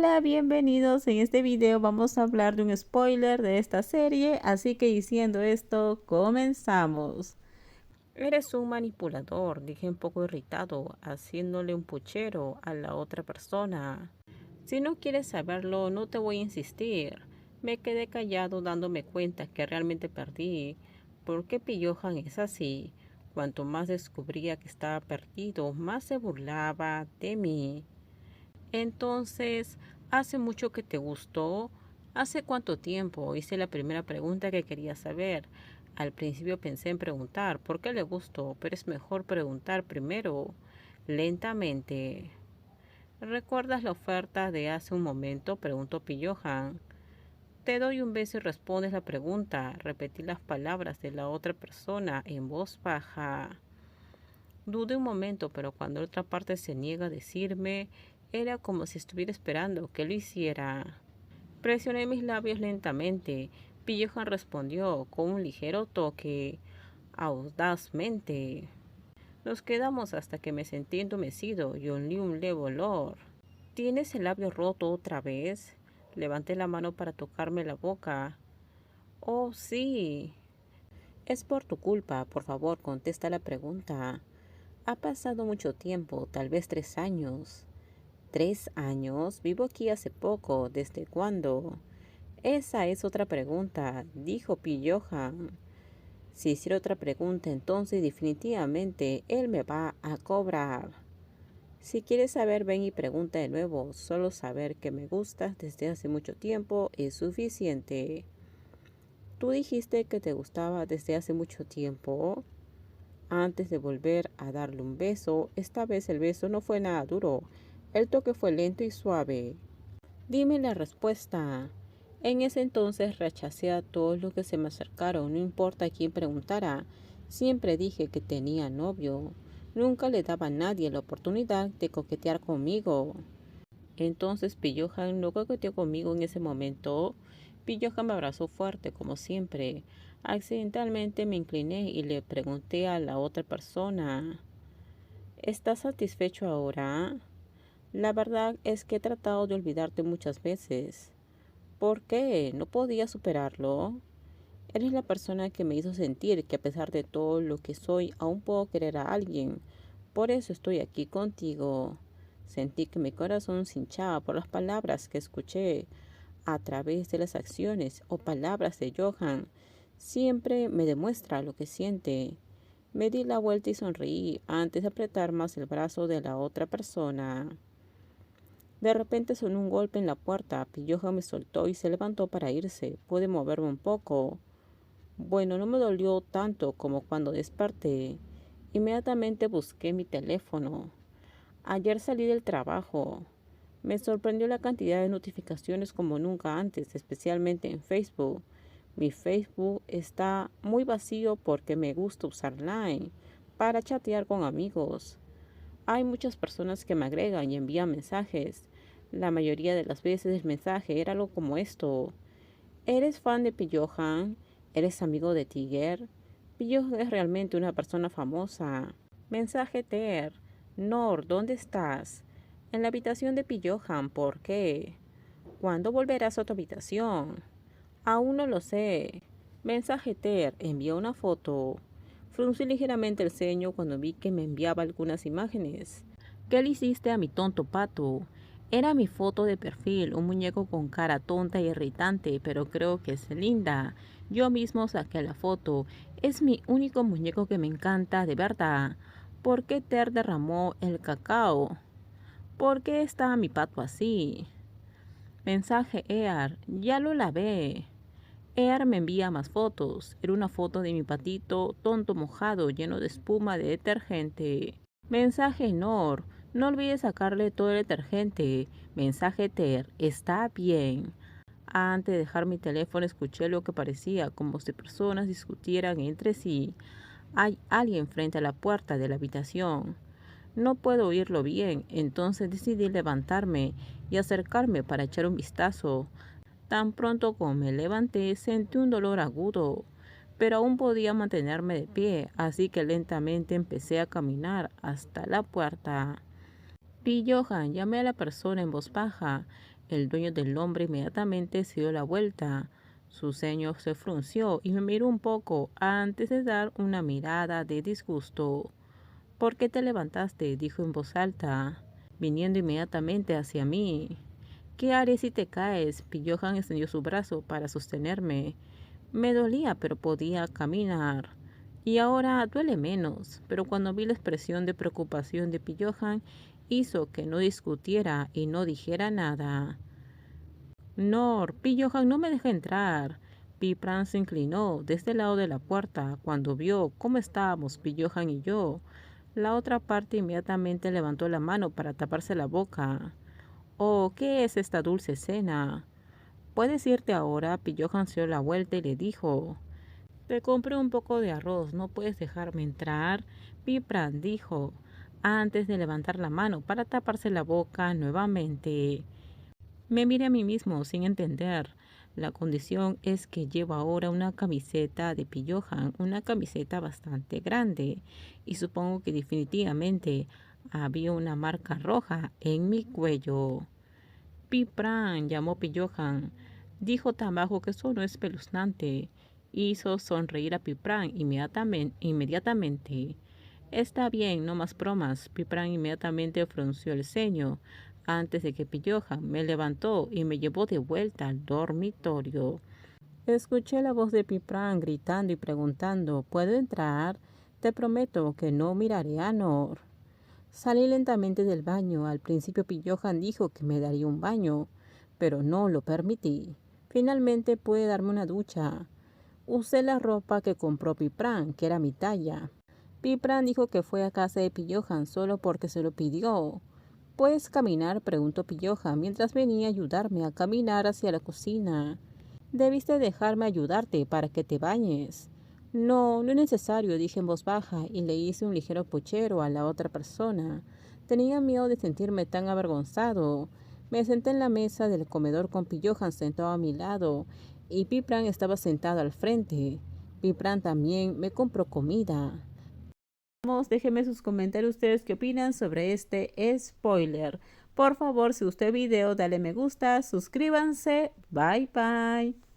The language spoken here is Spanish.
Hola, bienvenidos. En este video vamos a hablar de un spoiler de esta serie, así que diciendo esto, comenzamos. Eres un manipulador, dije un poco irritado, haciéndole un puchero a la otra persona. Si no quieres saberlo, no te voy a insistir. Me quedé callado dándome cuenta que realmente perdí. ¿Por qué Pillohan es así? Cuanto más descubría que estaba perdido, más se burlaba de mí. Entonces, ¿hace mucho que te gustó? ¿Hace cuánto tiempo? Hice la primera pregunta que quería saber. Al principio pensé en preguntar por qué le gustó, pero es mejor preguntar primero, lentamente. ¿Recuerdas la oferta de hace un momento? Preguntó Pillohan. Te doy un beso y respondes la pregunta. Repetí las palabras de la otra persona en voz baja. Dudé un momento, pero cuando la otra parte se niega a decirme, era como si estuviera esperando que lo hiciera. Presioné mis labios lentamente. Pillohan respondió con un ligero toque, audazmente. Nos quedamos hasta que me sentí entumecido y olí un leve olor. ¿Tienes el labio roto otra vez? Levanté la mano para tocarme la boca. Oh, sí. Es por tu culpa. Por favor, contesta la pregunta. Ha pasado mucho tiempo, tal vez 3 años. ¿3 años? Vivo aquí hace poco. ¿Desde cuándo? Esa es otra pregunta, dijo Pillohan. Si hiciera otra pregunta, entonces definitivamente él me va a cobrar. Si quieres saber, ven y pregunta de nuevo. Solo saber que me gustas desde hace mucho tiempo es suficiente. ¿Tú dijiste que te gustaba desde hace mucho tiempo? Antes de volver a darle un beso, esta vez el beso no fue nada duro. El toque fue lento y suave. Dime la respuesta. En ese entonces rechacé a todos los que se me acercaron, no importa quién preguntara. Siempre dije que tenía novio. Nunca le daba a nadie la oportunidad de coquetear conmigo. Entonces Pillohan no coqueteó conmigo en ese momento. Pillohan me abrazó fuerte, como siempre. Accidentalmente me incliné y le pregunté a la otra persona, ¿estás satisfecho ahora? La verdad es que he tratado de olvidarte muchas veces. ¿Por qué? ¿No podía superarlo? Eres la persona que me hizo sentir que a pesar de todo lo que soy, aún puedo querer a alguien. Por eso estoy aquí contigo. Sentí que mi corazón se hinchaba por las palabras que escuché a través de las acciones o palabras de Johan. Siempre me demuestra lo que siente. Me di la vuelta y sonreí antes de apretar más el brazo de la otra persona. De repente sonó un golpe en la puerta. Pilloja me soltó y se levantó para irse. Pude moverme un poco. Bueno, no me dolió tanto como cuando desperté. Inmediatamente busqué mi teléfono. Ayer salí del trabajo. Me sorprendió la cantidad de notificaciones como nunca antes, especialmente en Facebook. Mi Facebook está muy vacío porque me gusta usar Line para chatear con amigos. Hay muchas personas que me agregan y envían mensajes. La mayoría de las veces el mensaje era algo como esto. ¿Eres fan de Pillohan? ¿Eres amigo de Tiger? Pillohan es realmente una persona famosa. Mensaje Ter. Nor, ¿dónde estás? En la habitación de Pillohan. ¿Por qué? ¿Cuándo volverás a tu habitación? Aún no lo sé. Mensaje Ter. Envió una foto. Fruncí ligeramente el ceño cuando vi que me enviaba algunas imágenes. ¿Qué le hiciste a mi tonto pato? Era mi foto de perfil, un muñeco con cara tonta e irritante, pero creo que es linda. Yo mismo saqué la foto. Es mi único muñeco que me encanta, de verdad. ¿Por qué Ter derramó el cacao? ¿Por qué está mi pato así? Mensaje Ear, ya lo lavé. Ear me envía más fotos. Era una foto de mi patito tonto mojado lleno de espuma de detergente. Mensaje Nor, no olvides sacarle todo el detergente. Mensaje Ter, está bien. Antes de dejar mi teléfono escuché lo que parecía como si personas discutieran entre sí. Hay alguien frente a la puerta de la habitación. No puedo oírlo bien, entonces decidí levantarme y acercarme para echar un vistazo. Tan pronto como me levanté, sentí un dolor agudo, pero aún podía mantenerme de pie, así que lentamente empecé a caminar hasta la puerta. Vi Johan, llamé a la persona en voz baja. El dueño del hombre inmediatamente se dio la vuelta. Su ceño se frunció y me miró un poco antes de dar una mirada de disgusto. ¿Por qué te levantaste?, dijo en voz alta, viniendo inmediatamente hacia mí. ¿Qué haré si te caes? Pillohan extendió su brazo para sostenerme. Me dolía, pero podía caminar. Y ahora duele menos, pero cuando vi la expresión de preocupación de Pillohan, hizo que no discutiera y no dijera nada. Nor, Pillohan no me deja entrar. Pipran se inclinó desde el lado de la puerta cuando vio cómo estábamos Pillohan y yo. La otra parte inmediatamente levantó la mano para taparse la boca. Oh, ¿qué es esta dulce cena? ¿Puedes irte ahora? Pillohan se dio la vuelta y le dijo. Te compré un poco de arroz, ¿no puedes dejarme entrar? Pipran dijo, antes de levantar la mano para taparse la boca nuevamente. Me miré a mí mismo sin entender. La condición es que llevo ahora una camiseta de Pillohan, una camiseta bastante grande, y supongo que definitivamente había una marca roja en mi cuello. Pipran, llamó Pillohan. Dijo tan bajo que sonó espeluznante. Hizo sonreír a Pipran inmediatamente. Está bien, no más bromas. Pipran inmediatamente frunció el ceño antes de que Pillohan me levantó y me llevó de vuelta al dormitorio. Escuché la voz de Pipran gritando y preguntando, ¿puedo entrar? Te prometo que no miraré a Nor. Salí lentamente del baño. Al principio Pillohan dijo que me daría un baño, pero no lo permití. Finalmente pude darme una ducha. Usé la ropa que compró Pipran, que era mi talla. Pipran dijo que fue a casa de Pillohan solo porque se lo pidió. ¿Puedes caminar?, preguntó Pillohan mientras venía a ayudarme a caminar hacia la cocina. Debiste dejarme ayudarte para que te bañes. No, no es necesario, dije en voz baja y le hice un ligero puchero a la otra persona. Tenía miedo de sentirme tan avergonzado. Me senté en la mesa del comedor con Pillohan sentado a mi lado y Pipran estaba sentado al frente. Pipran también me compró comida. Vamos, déjenme sus comentarios ustedes qué opinan sobre este spoiler. Por favor, si gustó el video, dale me gusta, suscríbanse. Bye bye.